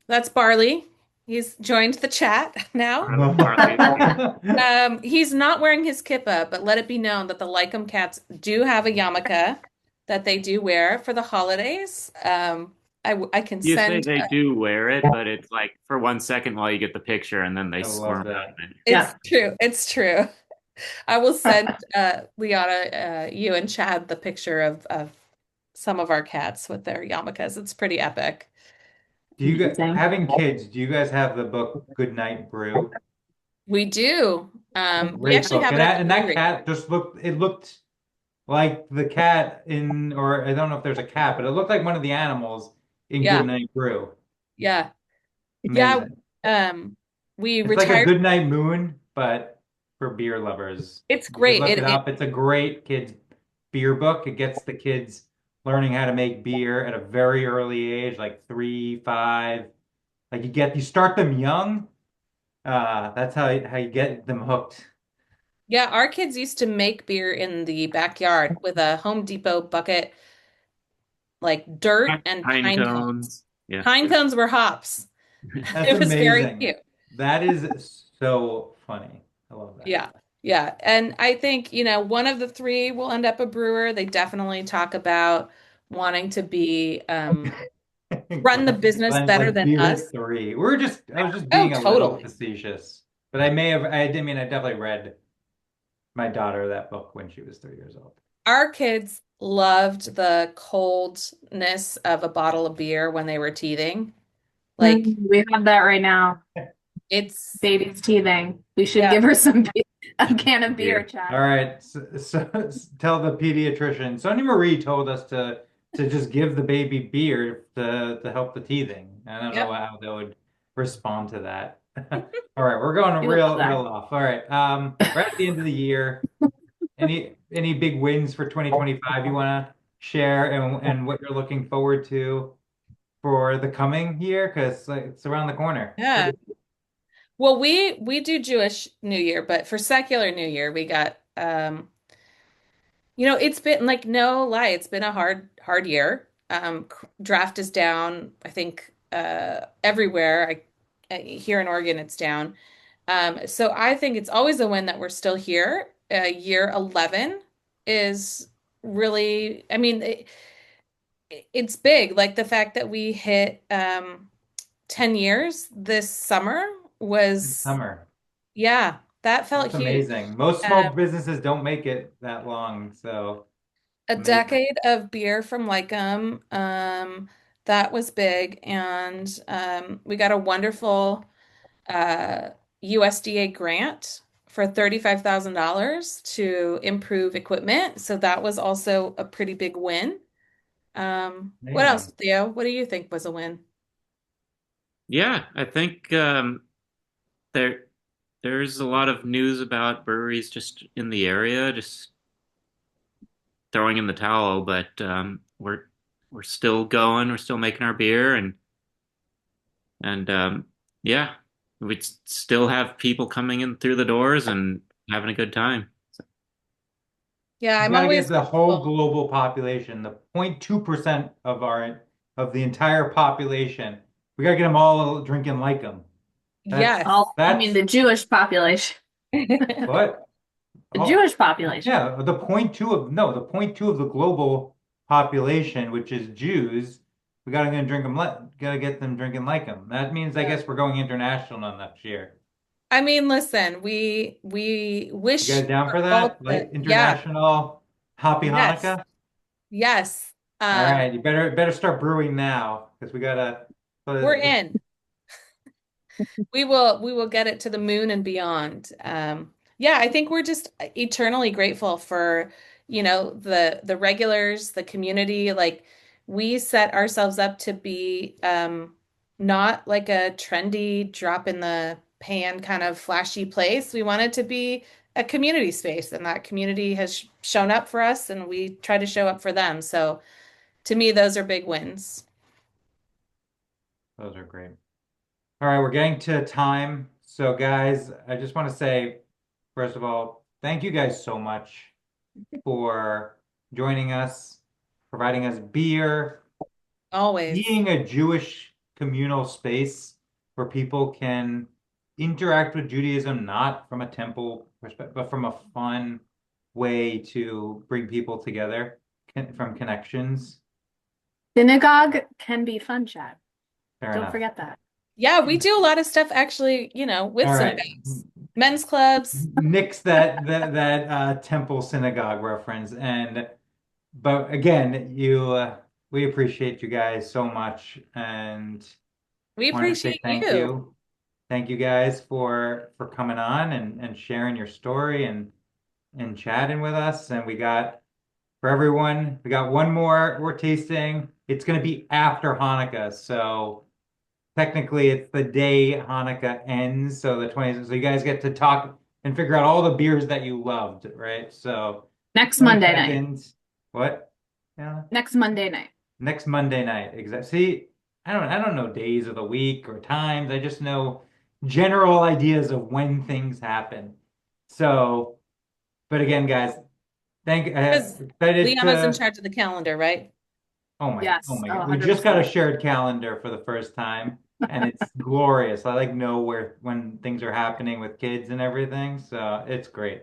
S3: that's Barley. He's joined the chat now.
S4: Partly it's here.
S3: He's not wearing his kippa, but let it be known that the Leikam cats do have a yarmulke that they do wear for the holidays. I can
S4: Usually
S3: send.
S4: they do wear it, but it's like for 1 second while you get the picture and then they
S1: I love
S4: squirm out
S1: that.
S4: of it.
S2: Yeah.
S3: It's true. It's true. I will send Liana, you and Chad the picture of some of our cats with their yarmulkes. It's pretty epic.
S1: Do you guys
S2: Amazing.
S1: having kids, do you guys have the book Good Night Brew?
S3: We do. We
S1: Great
S3: actually
S1: book.
S3: have it at the
S1: And that
S3: brewery.
S1: cat just looked like the cat in, or I don't know if there's a cat, but it looked like one of the animals in
S3: Yeah,
S1: Goodnight Brew.
S3: yeah, yeah.
S1: Amazing.
S3: Um, we
S1: It's like a
S3: retired.
S1: Goodnight Moon, but for beer lovers.
S3: It's
S1: You should
S3: great.
S1: look
S3: It
S1: it
S3: it
S1: up. It's a great kids beer book. It gets the kids learning how to make beer at a very early age, like 3, 5. Like you start them young. That's how you get them hooked.
S3: Yeah, our kids used to make beer in the backyard with a Home Depot bucket, like dirt and
S4: Pine
S3: pine cones.
S4: cones. Yeah.
S3: Pine cones were hops.
S1: That's
S3: It was very
S1: amazing.
S3: cute.
S1: That is so funny. I love that.
S3: Yeah. Yeah. And I think, one of the three will end up a brewer. They definitely talk about wanting to be run the business
S1: Glenn's
S3: better
S1: like
S3: than
S1: beer
S3: us.
S1: at 3. I was just
S3: Oh,
S1: being a little
S3: totally.
S1: facetious, but I did mean I definitely read my daughter that book when she was 3 years old.
S3: Our kids loved the coldness of a bottle of beer when they were teething. Like
S2: We have that right now.
S3: it's
S2: Baby's teething. We should
S3: yeah.
S2: give her a can of beer,
S4: Beer.
S1: All
S2: Chad.
S1: right, tell the pediatrician. Sonia Marie told us to just give the baby beer to help the teething. I don't know
S3: Yep.
S1: how they would respond to that. All right, we're going
S2: We will love
S1: real
S2: that.
S1: off. All right, right at the end of the year. Any big wins for 2025 you want to share and what you're looking forward to for the coming year? Because like, it's around the corner.
S3: Yeah. Well, we do Jewish New Year, but for secular New Year, we got it's been like no lie, it's been a hard year. Draft is down, I think everywhere. Here in Oregon it's down. So I think it's always a win that we're still here. Year 11 is really, I mean, it's big. Like the fact that we hit 10 years this summer was,
S1: Summer.
S3: yeah, that felt
S1: That's
S3: huge.
S1: amazing. Most small
S3: Um,
S1: businesses don't make it that long, so
S3: a
S1: amazing.
S3: decade of beer from Leikam, that was big. And we got a wonderful uh, USDA grant for $35,000 to improve equipment. So that was also a pretty big win. What else,
S1: Amazing.
S3: Theo? What do you think was a win?
S4: Yeah, I think there there's a lot of news about breweries just in the area, just throwing in the towel, but we're still going, we're still making our beer, and yeah, we still have people coming in through the doors and having a good time.
S3: Yeah,
S1: We
S3: I'm
S1: got to get
S3: always
S1: the whole
S3: grateful.
S1: global population, the 0.2% of the entire population. We got to get them all drinking like them.
S3: Yes.
S2: You mean
S1: That's
S2: the Jewish population?
S1: what.
S2: The
S1: Oh,
S2: Jewish population.
S1: yeah, the point two of no, the point two of the global population, which is Jews. We got to get drink them. Got to get them drinking like them. That means, I
S3: Yeah.
S1: guess, we're going international next year.
S3: I mean, listen, we
S1: You
S3: wish
S1: guys down
S3: for
S1: for
S3: all
S1: that?
S3: the
S1: Like
S3: yeah,
S1: international Hoppy
S3: yes,
S1: Hanukkah?
S3: yes.
S1: All right, you better start brewing now because we gotta.
S3: We're
S1: But
S3: in. We will get it to the moon and beyond. Yeah, I think we're just eternally grateful for, the regulars, the community. Like we set ourselves up to be not like a trendy drop in the pan kind of flashy place. We want it to be a community space, and that community has shown up for us, and we try to show up for them. So to me, those are big wins.
S1: those are great. All right, we're getting to time. So, guys, I just want to say, first of all, thank you guys so much for joining us, providing us beer,
S3: Always.
S1: being a Jewish communal space where people can interact with Judaism, not from a temple perspective, but from a fun way to bring people together from connections.
S2: Synagogue can be fun, Chad.
S1: Fair
S2: Don't
S1: enough.
S2: forget that.
S3: Yeah, we do a lot of stuff actually, with
S1: All right.
S3: synagogues, men's clubs.
S1: Nix that temple synagogue reference, and but again, we appreciate you guys so much and
S3: We
S1: wanted to say
S3: appreciate you.
S1: thank you guys for coming on and sharing your story and chatting with us. And we got for everyone, we got one more we're tasting. It's going to be after Hanukkah, so technically it's the day Hanukkah ends, so the 20th. So you guys get to talk and figure out all the beers that you loved, right? So
S2: Next Monday night.
S1: 22nd, what? Yeah,
S2: Next Monday night.
S1: next Monday night. Exactly. See, I don't know days of the week or times. I just know general ideas of when things happen. So, but again, guys,
S3: Because
S1: excited
S3: Liana's in
S1: to.
S3: charge of the calendar, right?
S1: Oh
S2: Yes.
S1: my
S2: Oh,
S1: God. We just got
S2: 100%.
S1: a shared calendar for the first time and it's glorious. I like know where when things are happening with kids and everything, so it's great.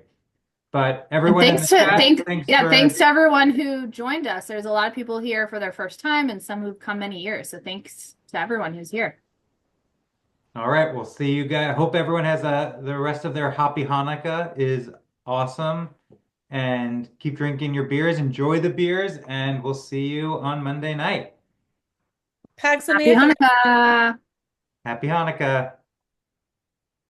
S1: But
S2: And
S1: everyone in the chat, thanks
S2: thanks
S1: for
S2: to everyone who joined us. There's a lot of people here for their first time and some who've come many years. So thanks to everyone who's here.
S1: all right, we'll see you guys. Hope everyone has the rest of their Happy Hanukkah is awesome. And keep drinking your beers, enjoy the beers, and we'll see you on Monday night.
S3: Pag
S2: Happy
S3: Sameach.
S2: Hanukkah.
S1: Happy Hanukkah.